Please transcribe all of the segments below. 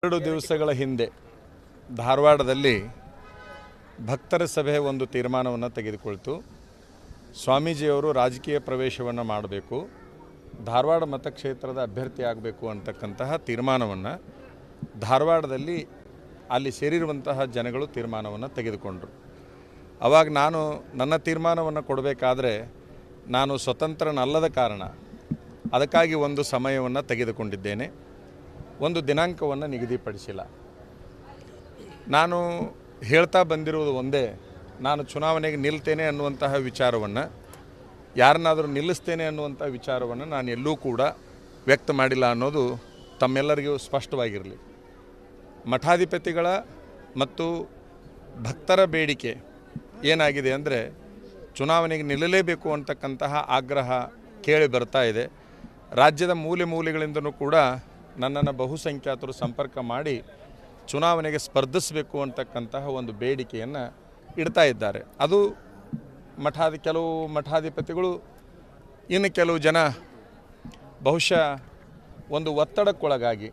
2 ದಿವಸಗಳ ಹಿಂದೆ ಧಾರವಾಡದಲ್ಲಿ ಭಕ್ತರ ಸಭೆ ಒಂದು ತೀರ್ಮಾನವನ್ನು ತೆಗೆದುಕೊಳ್ತು. ಸ್ವಾಮೀಜಿಯವರು ರಾಜಕೀಯ ಪ್ರವೇಶವನ್ನು ಮಾಡಬೇಕು, ಧಾರವಾಡ ಮತಕ್ಷೇತ್ರದ ಅಭ್ಯರ್ಥಿ ಆಗಬೇಕು ಅಂತಕ್ಕಂತಹ ತೀರ್ಮಾನವನ್ನು ಧಾರವಾಡದಲ್ಲಿ ಅಲ್ಲಿ ಸೇರಿರುವಂತಹ ಜನಗಳು ತೀರ್ಮಾನವನ್ನು ತೆಗೆದುಕೊಂಡರು. ಆವಾಗ ನಾನು ನನ್ನ ತೀರ್ಮಾನವನ್ನು ಕೊಡಬೇಕಾದ್ರೆ ನಾನು ಸ್ವತಂತ್ರನಲ್ಲದ ಕಾರಣ ಅದಕ್ಕಾಗಿ ಒಂದು ಸಮಯವನ್ನು ತೆಗೆದುಕೊಂಡಿದ್ದೇನೆ, ಒಂದು ದಿನಾಂಕವನ್ನು ನಿಗದಿಪಡಿಸಿಲ್ಲ. ನಾನು ಹೇಳ್ತಾ ಬಂದಿರುವುದು ಒಂದೇ, ನಾನು ಚುನಾವಣೆಗೆ ನಿಲ್ತೇನೆ ಅನ್ನುವಂತಹ ವಿಚಾರವನ್ನು, ಯಾರನ್ನಾದರೂ ನಿಲ್ಲಿಸ್ತೇನೆ ಅನ್ನುವಂಥ ವಿಚಾರವನ್ನು ನಾನು ಎಲ್ಲೂ ಕೂಡ ವ್ಯಕ್ತ ಮಾಡಿಲ್ಲ ಅನ್ನೋದು ತಮ್ಮೆಲ್ಲರಿಗೂ ಸ್ಪಷ್ಟವಾಗಿರಲಿ. ಮಠಾಧಿಪತಿಗಳ ಮತ್ತು ಭಕ್ತರ ಬೇಡಿಕೆ ಏನಾಗಿದೆ ಅಂದರೆ ಚುನಾವಣೆಗೆ ನಿಲ್ಲಲೇಬೇಕು ಅಂತಕ್ಕಂತಹ ಆಗ್ರಹ ಕೇಳಿ ಬರ್ತಾ ಇದೆ. ರಾಜ್ಯದ ಮೂಲೆ ಮೂಲೆಗಳಿಂದಲೂ ಕೂಡ ನನ್ನನ್ನು ಬಹುಸಂಖ್ಯಾತರು ಸಂಪರ್ಕ ಮಾಡಿ ಚುನಾವಣೆಗೆ ಸ್ಪರ್ಧಿಸಬೇಕು ಅಂತಕ್ಕಂತಹ ಒಂದು ಬೇಡಿಕೆಯನ್ನು ಇಡ್ತಾ ಇದ್ದಾರೆ. ಅದು ಕೆಲವು ಮಠಾಧಿಪತಿಗಳು, ಇನ್ನು ಕೆಲವು ಜನ ಬಹುಶಃ ಒಂದು ಒತ್ತಡಕ್ಕೊಳಗಾಗಿ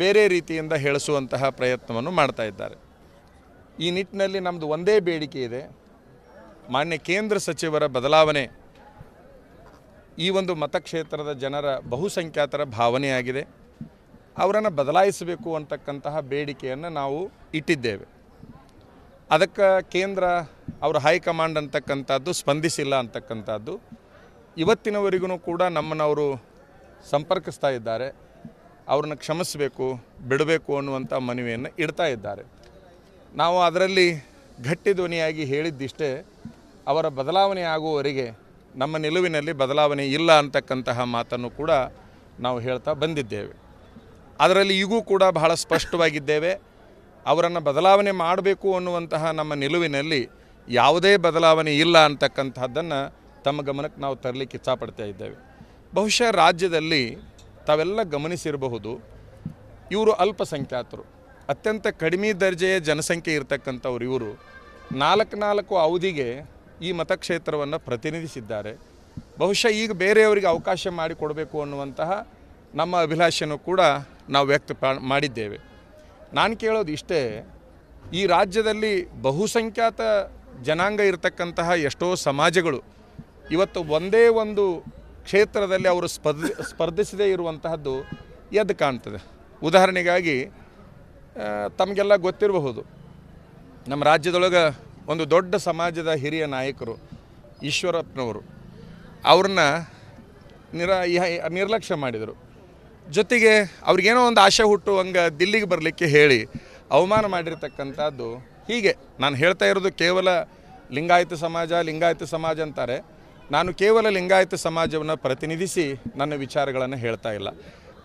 ಬೇರೆ ರೀತಿಯಿಂದ ಹೇಳಿಸುವಂತಹ ಪ್ರಯತ್ನವನ್ನು ಮಾಡ್ತಾ ಇದ್ದಾರೆ. ಈ ನಿಟ್ಟಿನಲ್ಲಿ ನಮ್ಮದು ಒಂದೇ ಬೇಡಿಕೆ ಇದೆ, ಮಾನ್ಯ ಕೇಂದ್ರ ಸಚಿವರ ಬದಲಾವಣೆ ಈ ಒಂದು ಮತಕ್ಷೇತ್ರದ ಜನರ ಬಹುಸಂಖ್ಯಾತರ ಭಾವನೆಯಾಗಿದೆ. ಅವರನ್ನು ಬದಲಾಯಿಸಬೇಕು ಅಂತಕ್ಕಂತಹ ಬೇಡಿಕೆಯನ್ನು ನಾವು ಇಟ್ಟಿದ್ದೇವೆ. ಅದಕ್ಕೆ ಕೇಂದ್ರ ಅವರ ಹೈಕಮಾಂಡ್ ಅಂತಕ್ಕಂಥದ್ದು ಸ್ಪಂದಿಸಿಲ್ಲ ಅಂತಕ್ಕಂಥದ್ದು ಇವತ್ತಿನವರೆಗೂ ಕೂಡ ನಮ್ಮನ್ನವರು ಸಂಪರ್ಕಿಸ್ತಾ ಇದ್ದಾರೆ. ಅವ್ರನ್ನ ಕ್ಷಮಿಸಬೇಕು, ಬಿಡಬೇಕು ಅನ್ನುವಂಥ ಮನವಿಯನ್ನು ಇಡ್ತಾ ಇದ್ದಾರೆ. ನಾವು ಅದರಲ್ಲಿ ಗಟ್ಟಿ ಧ್ವನಿಯಾಗಿ ಹೇಳಿದ್ದಿಷ್ಟೇ, ಅವರ ಬದಲಾವಣೆ ಆಗುವವರೆಗೆ ನಮ್ಮ ನಿಲುವಿನಲ್ಲಿ ಬದಲಾವಣೆ ಇಲ್ಲ ಅಂತಕ್ಕಂತಹ ಮಾತನ್ನು ಕೂಡ ನಾವು ಹೇಳ್ತಾ ಬಂದಿದ್ದೇವೆ. ಅದರಲ್ಲಿ ಈಗೂ ಕೂಡ ಬಹಳ ಸ್ಪಷ್ಟವಾಗಿದ್ದೇವೆ, ಅವರನ್ನು ಬದಲಾವಣೆ ಮಾಡಬೇಕು ಅನ್ನುವಂತಹ ನಮ್ಮ ನಿಲುವಿನಲ್ಲಿ ಯಾವುದೇ ಬದಲಾವಣೆ ಇಲ್ಲ ಅಂತಕ್ಕಂಥದ್ದನ್ನು ತಮ್ಮ ಗಮನಕ್ಕೆ ನಾವು ತರಲಿಕ್ಕೆ ಇಚ್ಛಪಡ್ತಾ ಇದ್ದೇವೆ. ಬಹುಶಃ ರಾಜ್ಯದಲ್ಲಿ ತಾವೆಲ್ಲ ಗಮನಿಸಿರಬಹುದು, ಇವರು ಅಲ್ಪಸಂಖ್ಯಾತರು, ಅತ್ಯಂತ ಕಡಿಮೆ ದರ್ಜೆಯ ಜನಸಂಖ್ಯೆ ಇರತಕ್ಕಂಥವ್ರು. ಇವರು 4 ಅವಧಿಗೆ ಈ ಮತಕ್ಷೇತ್ರವನ್ನು ಪ್ರತಿನಿಧಿಸಿದ್ದಾರೆ. ಬಹುಶಃ ಈಗ ಬೇರೆಯವರಿಗೆ ಅವಕಾಶ ಮಾಡಿಕೊಡಬೇಕು ಅನ್ನುವಂತಹ ನಮ್ಮ ಅಭಿಲಾಷೆಯನ್ನು ಕೂಡ ನಾವು ವ್ಯಕ್ತ ಮಾಡಿದ್ದೇವೆ. ನಾನು ಕೇಳೋದು ಇಷ್ಟೇ, ಈ ರಾಜ್ಯದಲ್ಲಿ ಬಹುಸಂಖ್ಯಾತ ಜನಾಂಗ ಇರತಕ್ಕಂತಹ ಎಷ್ಟೋ ಸಮಾಜಗಳು ಇವತ್ತು ಒಂದೇ ಒಂದು ಕ್ಷೇತ್ರದಲ್ಲಿ ಅವರು ಸ್ಪರ್ಧಿಸದೇ ಇರುವಂತಹದ್ದು ಎದ್ದು ಕಾಣ್ತದೆ. ಉದಾಹರಣೆಗಾಗಿ ತಮಗೆಲ್ಲ ಗೊತ್ತಿರಬಹುದು, ನಮ್ಮ ರಾಜ್ಯದೊಳಗೆ ಒಂದು ದೊಡ್ಡ ಸಮಾಜದ ಹಿರಿಯ ನಾಯಕರು ಈಶ್ವರಪ್ಪನವರು, ಅವ್ರನ್ನ ನಿರ್ಲಕ್ಷ್ಯ ಮಾಡಿದರು. ಜೊತೆಗೆ ಅವ್ರಿಗೇನೋ ಒಂದು ಆಶೆ ಹುಟ್ಟುವಂಗೆ ದಿಲ್ಲಿಗೆ ಬರಲಿಕ್ಕೆ ಹೇಳಿ ಅವಮಾನ ಮಾಡಿರ್ತಕ್ಕಂಥದ್ದು. ಹೀಗೆ ನಾನು ಹೇಳ್ತಾ ಇರೋದು ಕೇವಲ ಲಿಂಗಾಯತ ಸಮಾಜ ಅಂತಾರೆ. ನಾನು ಕೇವಲ ಲಿಂಗಾಯತ ಸಮಾಜವನ್ನು ಪ್ರತಿನಿಧಿಸಿ ನನ್ನ ವಿಚಾರಗಳನ್ನು ಹೇಳ್ತಾ ಇಲ್ಲ.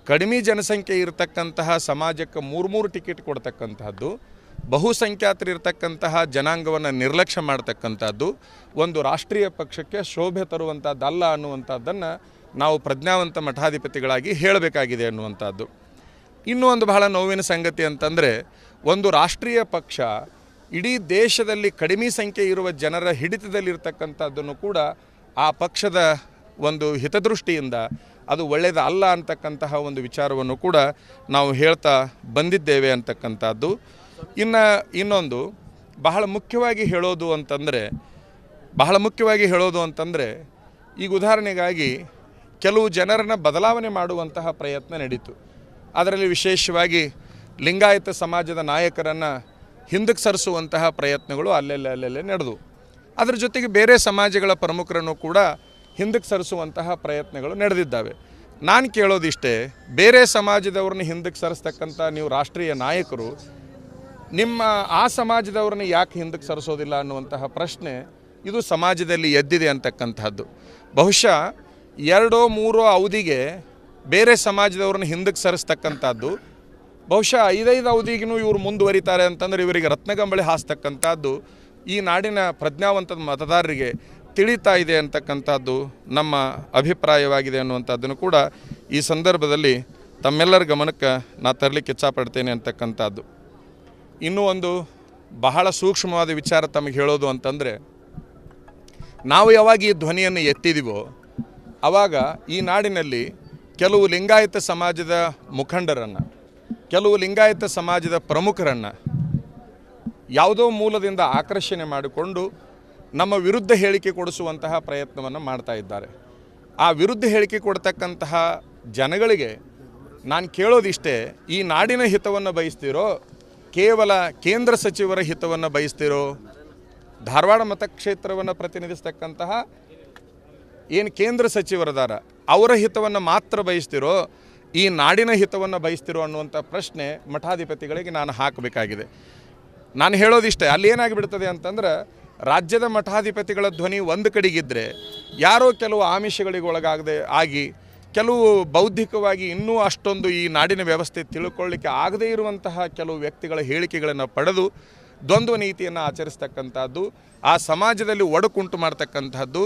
ಕಡಿಮೆ ಜನಸಂಖ್ಯೆ ಇರತಕ್ಕಂತಹ ಸಮಾಜಕ್ಕೆ 3 ಟಿಕೆಟ್ ಕೊಡ್ತಕ್ಕಂಥದ್ದು, ಬಹುಸಂಖ್ಯಾತರಿರ್ತಕ್ಕಂತಹ ಜನಾಂಗವನ್ನು ನಿರ್ಲಕ್ಷ್ಯ ಮಾಡ್ತಕ್ಕಂಥದ್ದು ಒಂದು ರಾಷ್ಟ್ರೀಯ ಪಕ್ಷಕ್ಕೆ ಶೋಭೆ ತರುವಂಥದ್ದಲ್ಲ ಅನ್ನುವಂಥದ್ದನ್ನು ನಾವು ಪ್ರಜ್ಞಾವಂತ ಮಠಾಧಿಪತಿಗಳಾಗಿ ಹೇಳಬೇಕಾಗಿದೆ ಅನ್ನುವಂಥದ್ದು. ಇನ್ನೂ ಒಂದು ಬಹಳ ನೋವಿನ ಸಂಗತಿ ಅಂತಂದರೆ, ಒಂದು ರಾಷ್ಟ್ರೀಯ ಪಕ್ಷ ಇಡೀ ದೇಶದಲ್ಲಿ ಕಡಿಮೆ ಸಂಖ್ಯೆ ಇರುವ ಜನರ ಹಿಡಿತದಲ್ಲಿರ್ತಕ್ಕಂಥದ್ದನ್ನು ಕೂಡ ಆ ಪಕ್ಷದ ಒಂದು ಹಿತದೃಷ್ಟಿಯಿಂದ ಅದು ಒಳ್ಳೆಯದಲ್ಲ ಅಂತಕ್ಕಂತಹ ಒಂದು ವಿಚಾರವನ್ನು ಕೂಡ ನಾವು ಹೇಳ್ತಾ ಬಂದಿದ್ದೇವೆ ಅಂತಕ್ಕಂಥದ್ದು. ಇನ್ನೊಂದು ಬಹಳ ಮುಖ್ಯವಾಗಿ ಹೇಳೋದು ಅಂತಂದರೆ ಈಗ ಉದಾಹರಣೆಗಾಗಿ ಕೆಲವು ಜನರನ್ನು ಬದಲಾವಣೆ ಮಾಡುವಂತಹ ಪ್ರಯತ್ನ ನಡೀತು. ಅದರಲ್ಲಿ ವಿಶೇಷವಾಗಿ ಲಿಂಗಾಯತ ಸಮಾಜದ ನಾಯಕರನ್ನು ಹಿಂದಕ್ಕೆ ಸರಿಸುವಂತಹ ಪ್ರಯತ್ನಗಳು ಅಲ್ಲೆಲ್ಲೇ ನಡೆದು, ಅದರ ಜೊತೆಗೆ ಬೇರೆ ಸಮಾಜಗಳ ಪ್ರಮುಖರನ್ನು ಕೂಡ ಹಿಂದಕ್ಕೆ ಸರಿಸುವಂತಹ ಪ್ರಯತ್ನಗಳು ನಡೆದಿದ್ದಾವೆ. ನಾನು ಕೇಳೋದಿಷ್ಟೇ, ಬೇರೆ ಸಮಾಜದವ್ರನ್ನ ಹಿಂದಕ್ಕೆ ಸರಿಸ್ತಕ್ಕಂಥ ನೀವು ರಾಷ್ಟ್ರೀಯ ನಾಯಕರು ನಿಮ್ಮ ಆ ಸಮಾಜದವ್ರನ್ನ ಯಾಕೆ ಹಿಂದಕ್ಕೆ ಸರಿಸೋದಿಲ್ಲ ಅನ್ನುವಂತಹ ಪ್ರಶ್ನೆ ಇದು ಸಮಾಜದಲ್ಲಿ ಎದ್ದಿದೆ ಅಂತಕ್ಕಂಥದ್ದು. ಬಹುಶಃ 2-3 ಅವಧಿಗೆ ಬೇರೆ ಸಮಾಜದವ್ರನ್ನ ಹಿಂದಕ್ಕೆ ಸರಿಸ್ತಕ್ಕಂಥದ್ದು, ಬಹುಶಃ 5 ಅವಧಿಗೂ ಇವರು ಮುಂದುವರಿತಾರೆ ಅಂತಂದರೆ ಇವರಿಗೆ ರತ್ನಗಂಬಳಿ ಹಾಸ್ತಕ್ಕಂಥದ್ದು ಈ ನಾಡಿನ ಪ್ರಜ್ಞಾವಂತ ಮತದಾರರಿಗೆ ತಿಳಿತಾ ಇದೆ ಅಂತಕ್ಕಂಥದ್ದು ನಮ್ಮ ಅಭಿಪ್ರಾಯವಾಗಿದೆ ಅನ್ನುವಂಥದ್ದನ್ನು ಕೂಡ ಈ ಸಂದರ್ಭದಲ್ಲಿ ತಮ್ಮೆಲ್ಲರ ಗಮನಕ್ಕೆ ನಾನು ತರಲಿಕ್ಕೆ ಇಚ್ಛಪಡ್ತೇನೆ ಅಂತಕ್ಕಂಥದ್ದು. ಇನ್ನೂ ಒಂದು ಬಹಳ ಸೂಕ್ಷ್ಮವಾದ ವಿಚಾರ ತಮಗೆ ಹೇಳೋದು ಅಂತಂದರೆ, ನಾವು ಯಾವಾಗ ಈ ಧ್ವನಿಯನ್ನು ಎತ್ತಿದೀವೋ ಆವಾಗ ಈ ನಾಡಿನಲ್ಲಿ ಕೆಲವು ಲಿಂಗಾಯತ ಸಮಾಜದ ಮುಖಂಡರನ್ನು ಕೆಲವು ಲಿಂಗಾಯತ ಸಮಾಜದ ಪ್ರಮುಖರನ್ನು ಯಾವುದೋ ಮೂಲದಿಂದ ಆಕರ್ಷಣೆ ಮಾಡಿಕೊಂಡು ನಮ್ಮ ವಿರುದ್ಧ ಹೇಳಿಕೆ ಕೊಡಿಸುವಂತಹ ಪ್ರಯತ್ನವನ್ನು ಮಾಡ್ತಾ ಇದ್ದಾರೆ. ಆ ವಿರುದ್ಧ ಹೇಳಿಕೆ ಕೊಡ್ತಕ್ಕಂತಹ ಜನಗಳಿಗೆ ನಾನು ಕೇಳೋದಿಷ್ಟೇ, ಈ ನಾಡಿನ ಹಿತವನ್ನು ಬಯಸ್ತಿರೋ ಕೇವಲ ಕೇಂದ್ರ ಸಚಿವರ ಹಿತವನ್ನು ಬಯಸ್ತಿರೋ, ಧಾರವಾಡ ಮತಕ್ಷೇತ್ರವನ್ನು ಪ್ರತಿನಿಧಿಸ್ತಕ್ಕಂತಹ ಏನು ಕೇಂದ್ರ ಸಚಿವರದಾರ ಅವರ ಹಿತವನ್ನು ಮಾತ್ರ ಬಯಸ್ತಿರೋ, ಈ ನಾಡಿನ ಹಿತವನ್ನು ಬಯಸ್ತಿರೋ ಅನ್ನುವಂಥ ಪ್ರಶ್ನೆ ಮಠಾಧಿಪತಿಗಳಿಗೆ ನಾನು ಹಾಕಬೇಕಾಗಿದೆ. ನಾನು ಹೇಳೋದಿಷ್ಟೇ, ಅಲ್ಲಿ ಏನಾಗಿಬಿಡ್ತದೆ ಅಂತಂದ್ರೆ ರಾಜ್ಯದ ಮಠಾಧಿಪತಿಗಳ ಧ್ವನಿ ಒಂದು ಕಡೆಗಿದ್ದರೆ ಯಾರೋ ಕೆಲವು ಆಮಿಷಗಳಿಗೆ ಒಳಗಾಗದೆ ಆಗಿ ಕೆಲವು ಬೌದ್ಧಿಕವಾಗಿ ಇನ್ನೂ ಅಷ್ಟೊಂದು ಈ ನಾಡಿನ ವ್ಯವಸ್ಥೆ ತಿಳ್ಕೊಳ್ಳಿಕ್ಕೆ ಆಗದೇ ಇರುವಂತಹ ಕೆಲವು ವ್ಯಕ್ತಿಗಳ ಹೇಳಿಕೆಗಳನ್ನು ಪಡೆದು ದ್ವಂದ್ವ ನೀತಿಯನ್ನು ಆಚರಿಸ್ತಕ್ಕಂಥದ್ದು, ಆ ಸಮಾಜದಲ್ಲಿ ಒಡಕುಂಟು ಮಾಡ್ತಕ್ಕಂಥದ್ದು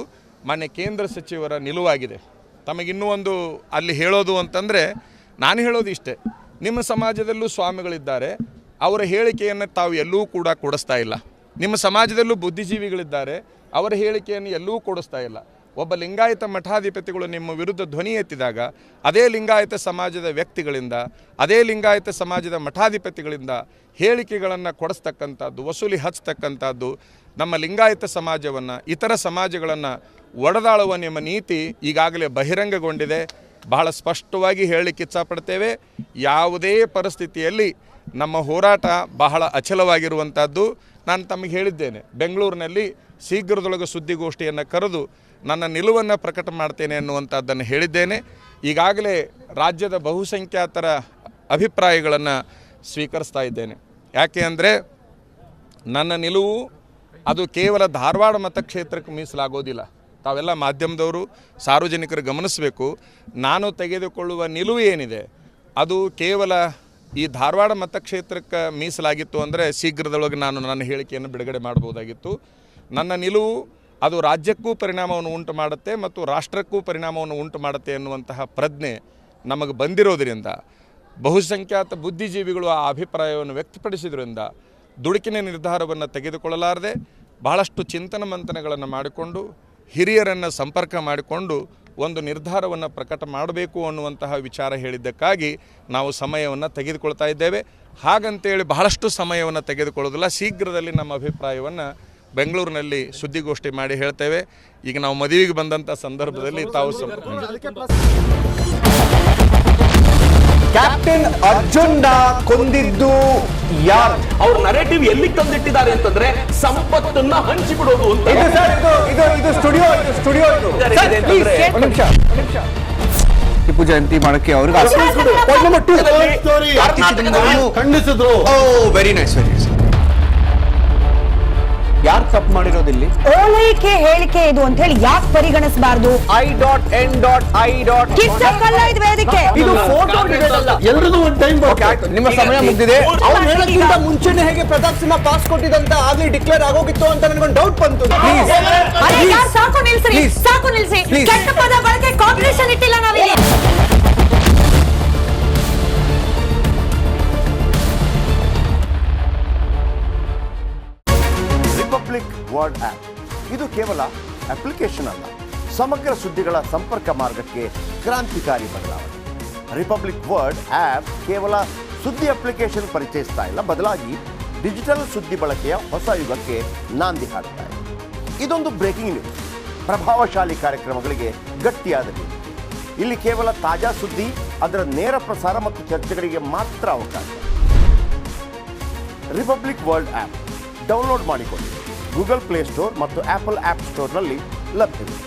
ಮಾನ್ಯ ಕೇಂದ್ರ ಸಚಿವರ ನಿಲುವಾಗಿದೆ. ತಮಗಿನ್ನೂ ಒಂದು ಅಲ್ಲಿ ಹೇಳೋದು ಅಂತಂದರೆ, ನಾನು ಹೇಳೋದು ಇಷ್ಟೇ, ನಿಮ್ಮ ಸಮಾಜದಲ್ಲೂ ಸ್ವಾಮಿಗಳಿದ್ದಾರೆ, ಅವರ ಹೇಳಿಕೆಯನ್ನು ತಾವು ಎಲ್ಲೂ ಕೂಡ ಕೊಡಿಸ್ತಾ ಇಲ್ಲ. ನಿಮ್ಮ ಸಮಾಜದಲ್ಲೂ ಬುದ್ಧಿಜೀವಿಗಳಿದ್ದಾರೆ, ಅವರ ಹೇಳಿಕೆಯನ್ನು ಎಲ್ಲೂ ಕೊಡಿಸ್ತಾ ಇಲ್ಲ. ಒಬ್ಬ ಲಿಂಗಾಯತ ಮಠಾಧಿಪತಿಗಳು ನಿಮ್ಮ ವಿರುದ್ಧ ಧ್ವನಿ ಎತ್ತಿದಾಗ ಅದೇ ಲಿಂಗಾಯತ ಸಮಾಜದ ವ್ಯಕ್ತಿಗಳಿಂದ, ಅದೇ ಲಿಂಗಾಯತ ಸಮಾಜದ ಮಠಾಧಿಪತಿಗಳಿಂದ ಹೇಳಿಕೆಗಳನ್ನು ಕೊಡಿಸ್ತಕ್ಕಂಥದ್ದು, ವಸೂಲಿ ಹಚ್ಚತಕ್ಕಂಥದ್ದು ನಮ್ಮ ಲಿಂಗಾಯತ ಸಮಾಜವನ್ನು, ಇತರ ಸಮಾಜಗಳನ್ನು ಒಡೆದಾಳುವ ನಿಮ್ಮ ನೀತಿ ಈಗಾಗಲೇ ಬಹಿರಂಗಗೊಂಡಿದೆ. ಬಹಳ ಸ್ಪಷ್ಟವಾಗಿ ಹೇಳಲಿಕ್ಕೆ ಇಚ್ಛಪಡ್ತೇವೆ, ಯಾವುದೇ ಪರಿಸ್ಥಿತಿಯಲ್ಲಿ ನಮ್ಮ ಹೋರಾಟ ಬಹಳ ಅಚಲವಾಗಿರುವಂಥದ್ದು. ನಾನು ತಮಗೆ ಹೇಳಿದ್ದೇನೆ, ಬೆಂಗಳೂರಿನಲ್ಲಿ ಶೀಘ್ರದೊಳಗೆ ಸುದ್ದಿಗೋಷ್ಠಿಯನ್ನು ಕರೆದು ನನ್ನ ನಿಲುವನ್ನು ಪ್ರಕಟ ಮಾಡ್ತೇನೆ ಅನ್ನುವಂಥದ್ದನ್ನು ಹೇಳಿದ್ದೇನೆ. ಈಗಾಗಲೇ ರಾಜ್ಯದ ಬಹುಸಂಖ್ಯಾತರ ಅಭಿಪ್ರಾಯಗಳನ್ನು ಸ್ವೀಕರಿಸ್ತಾ ಇದ್ದೇನೆ. ಯಾಕೆ ಅಂದರೆ ನನ್ನ ನಿಲುವು ಅದು ಕೇವಲ ಧಾರವಾಡ ಮತಕ್ಷೇತ್ರಕ್ಕೆ ಮೀಸಲಾಗೋದಿಲ್ಲ. ತಾವೆಲ್ಲ ಮಾಧ್ಯಮದವರು ಸಾರ್ವಜನಿಕರು ಗಮನಿಸಬೇಕು, ನಾನು ತೆಗೆದುಕೊಳ್ಳುವ ನಿಲುವು ಏನಿದೆ ಅದು ಕೇವಲ ಈ ಧಾರವಾಡ ಮತಕ್ಷೇತ್ರಕ್ಕೆ ಮೀಸಲಾಗಿತ್ತು ಅಂದರೆ ಶೀಘ್ರದೊಳಗೆ ನಾನು ನನ್ನ ಹೇಳಿಕೆಯನ್ನು ಬಿಡುಗಡೆ ಮಾಡ್ಬೋದಾಗಿತ್ತು. ನನ್ನ ನಿಲುವು ಅದು ರಾಜ್ಯಕ್ಕೂ ಪರಿಣಾಮವನ್ನು ಉಂಟು ಮಾಡುತ್ತೆ ಮತ್ತು ರಾಷ್ಟ್ರಕ್ಕೂ ಪರಿಣಾಮವನ್ನು ಉಂಟು ಮಾಡುತ್ತೆ ಎನ್ನುವಂತಹ ಪ್ರಜ್ಞೆ ನಮಗೆ ಬಂದಿರೋದರಿಂದ, ಬಹುಸಂಖ್ಯಾತ ಬುದ್ಧಿಜೀವಿಗಳು ಆ ಅಭಿಪ್ರಾಯವನ್ನು ವ್ಯಕ್ತಪಡಿಸಿದ್ರಿಂದ ದುಡುಕಿನ ನಿರ್ಧಾರವನ್ನು ತೆಗೆದುಕೊಳ್ಳಲಾರದೆ ಬಹಳಷ್ಟು ಚಿಂತನ ಮಂಥನಗಳನ್ನು ಮಾಡಿಕೊಂಡು ಹಿರಿಯರನ್ನು ಸಂಪರ್ಕ ಮಾಡಿಕೊಂಡು ಒಂದು ನಿರ್ಧಾರವನ್ನು ಪ್ರಕಟ ಮಾಡಬೇಕು ಅನ್ನುವಂತಹ ವಿಚಾರ ಹೇಳಿದ್ದಕ್ಕಾಗಿ ನಾವು ಸಮಯವನ್ನು ತೆಗೆದುಕೊಳ್ತಾ ಇದ್ದೇವೆ. ಹಾಗಂತೇಳಿ ಬಹಳಷ್ಟು ಸಮಯವನ್ನು ತೆಗೆದುಕೊಳ್ಳೋದಿಲ್ಲ. ಶೀಘ್ರದಲ್ಲಿ ನಮ್ಮ ಅಭಿಪ್ರಾಯವನ್ನು ಬೆಂಗಳೂರಿನಲ್ಲಿ ಸುದ್ದಿಗೋಷ್ಠಿ ಮಾಡಿ ಹೇಳ್ತೇವೆ. ಈಗ ನಾವು ಮದುವೆಗೆ ಬಂದಂಥ ಸಂದರ್ಭದಲ್ಲಿ ತಾವು ಕ್ಯಾಪ್ಟನ್ ಅರ್ಜುನ್ ಕೊಂದಿದ್ದು ಯಾರು? ಅವ್ರ ನರೇಟಿವ್ ಎಲ್ಲಿ ತಂದಿಟ್ಟಿದ್ದಾರೆ ಅಂತಂದ್ರೆ ಸಂಪತ್ತನ್ನ ಹಂಚಿಬಿಡೋದು ಅಂತ. ಇದು ಸ್ಟುಡಿಯೋ ಟಿಪ್ಪು ಜಯಂತಿ ಮಾಡಕ್ಕೆ ಅವ್ರಿಗೆ ಖಂಡಿಸಿದ್ರು. Very nice. ಯಾರು ತಪ್ಪು ಮಾಡಿರೋದಿಲ್ಲಿ? ಓಲೈಕೆ ಹೇಳಿಕೆ ಇದು ಅಂತ ಹೇಳಿ ಯಾಕೆ ಪರಿಗಣಿಸಬಾರದು? ವೇದಿಕೆ ಇದು ಫೋಟೋ ಎಲ್ರಿಗೂ ಒಂದು ಟೈಮ್. ನಿಮ್ಮ ಸಮಯ ಮುಗಿದಿದೆ. ಅವ್ರು ಹೇಳಕ್ಕಿಂತ ಮುಂಚೆನೆ ಹೇಗೆ ಪ್ರತಾಪ್ ಸಿಂಹ ಪಾಸ್ ಕೊಟ್ಟಿದಂತ ಆಗ್ಲಿ ಡಿಕ್ಲೇರ್ ಆಗೋಗಿತ್ತು ಅಂತ ನನಗೊಂದು ಡೌಟ್ ಬಂತು. ಸಾಕು ನಿಲ್ಸಿ. ಕೆಟ್ಟ ಪದ ಬಳಕೆ ಕಾಂಪಿಟೇಷನ್ ಇಟ್ಟಿಲ್ಲ ನಾವಿಲ್ಲಿ. ರಿಪಬ್ಲಿಕ್ ವರ್ಡ್ ಆಪ್ ಇದು ಕೇವಲ ಅಪ್ಲಿಕೇಶನ್ ಅಲ್ಲ, ಸಮಗ್ರ ಸುದ್ದಿಗಳ ಸಂಪರ್ಕ ಮಾರ್ಗಕ್ಕೆ ಕ್ರಾಂತಿಕಾರಿ ಬದಲಾವಣೆ. ರಿಪಬ್ಲಿಕ್ ವರ್ಡ್ ಆಪ್ ಕೇವಲ ಸುದ್ದಿ ಅಪ್ಲಿಕೇಶನ್ ಪರಿಚಯಿಸ್ತಾ ಇಲ್ಲ, ಬದಲಾಗಿ ಡಿಜಿಟಲ್ ಸುದ್ದಿ ಬಳಕೆಯ ಹೊಸ ಯುಗಕ್ಕೆ ನಾಂದಿ ಹಾಡ್ತಾ ಇದೆ. ಇದೊಂದು ಬ್ರೇಕಿಂಗ್ ನ್ಯೂಸ್, ಪ್ರಭಾವಶಾಲಿ ಕಾರ್ಯಕ್ರಮಗಳಿಗೆ ಗಟ್ಟಿಯಾದ ನ್ಯೂಸ್. ಇಲ್ಲಿ ಕೇವಲ ತಾಜಾ ಸುದ್ದಿ, ಅದರ ನೇರ ಪ್ರಸಾರ ಮತ್ತು ಚರ್ಚೆಗಳಿಗೆ ಮಾತ್ರ ಅವಕಾಶ. ರಿಪಬ್ಲಿಕ್ ವರ್ಲ್ಡ್ ಆಪ್ ಡೌನ್ಲೋಡ್ ಮಾಡಿಕೊಳ್ಳಿ. ಗೂಗಲ್ ಪ್ಲೇಸ್ಟೋರ್ ಮತ್ತು ಆಪಲ್ ಆಪ್ ಸ್ಟೋರ್ನಲ್ಲಿ ಲಭ್ಯವಿದೆ.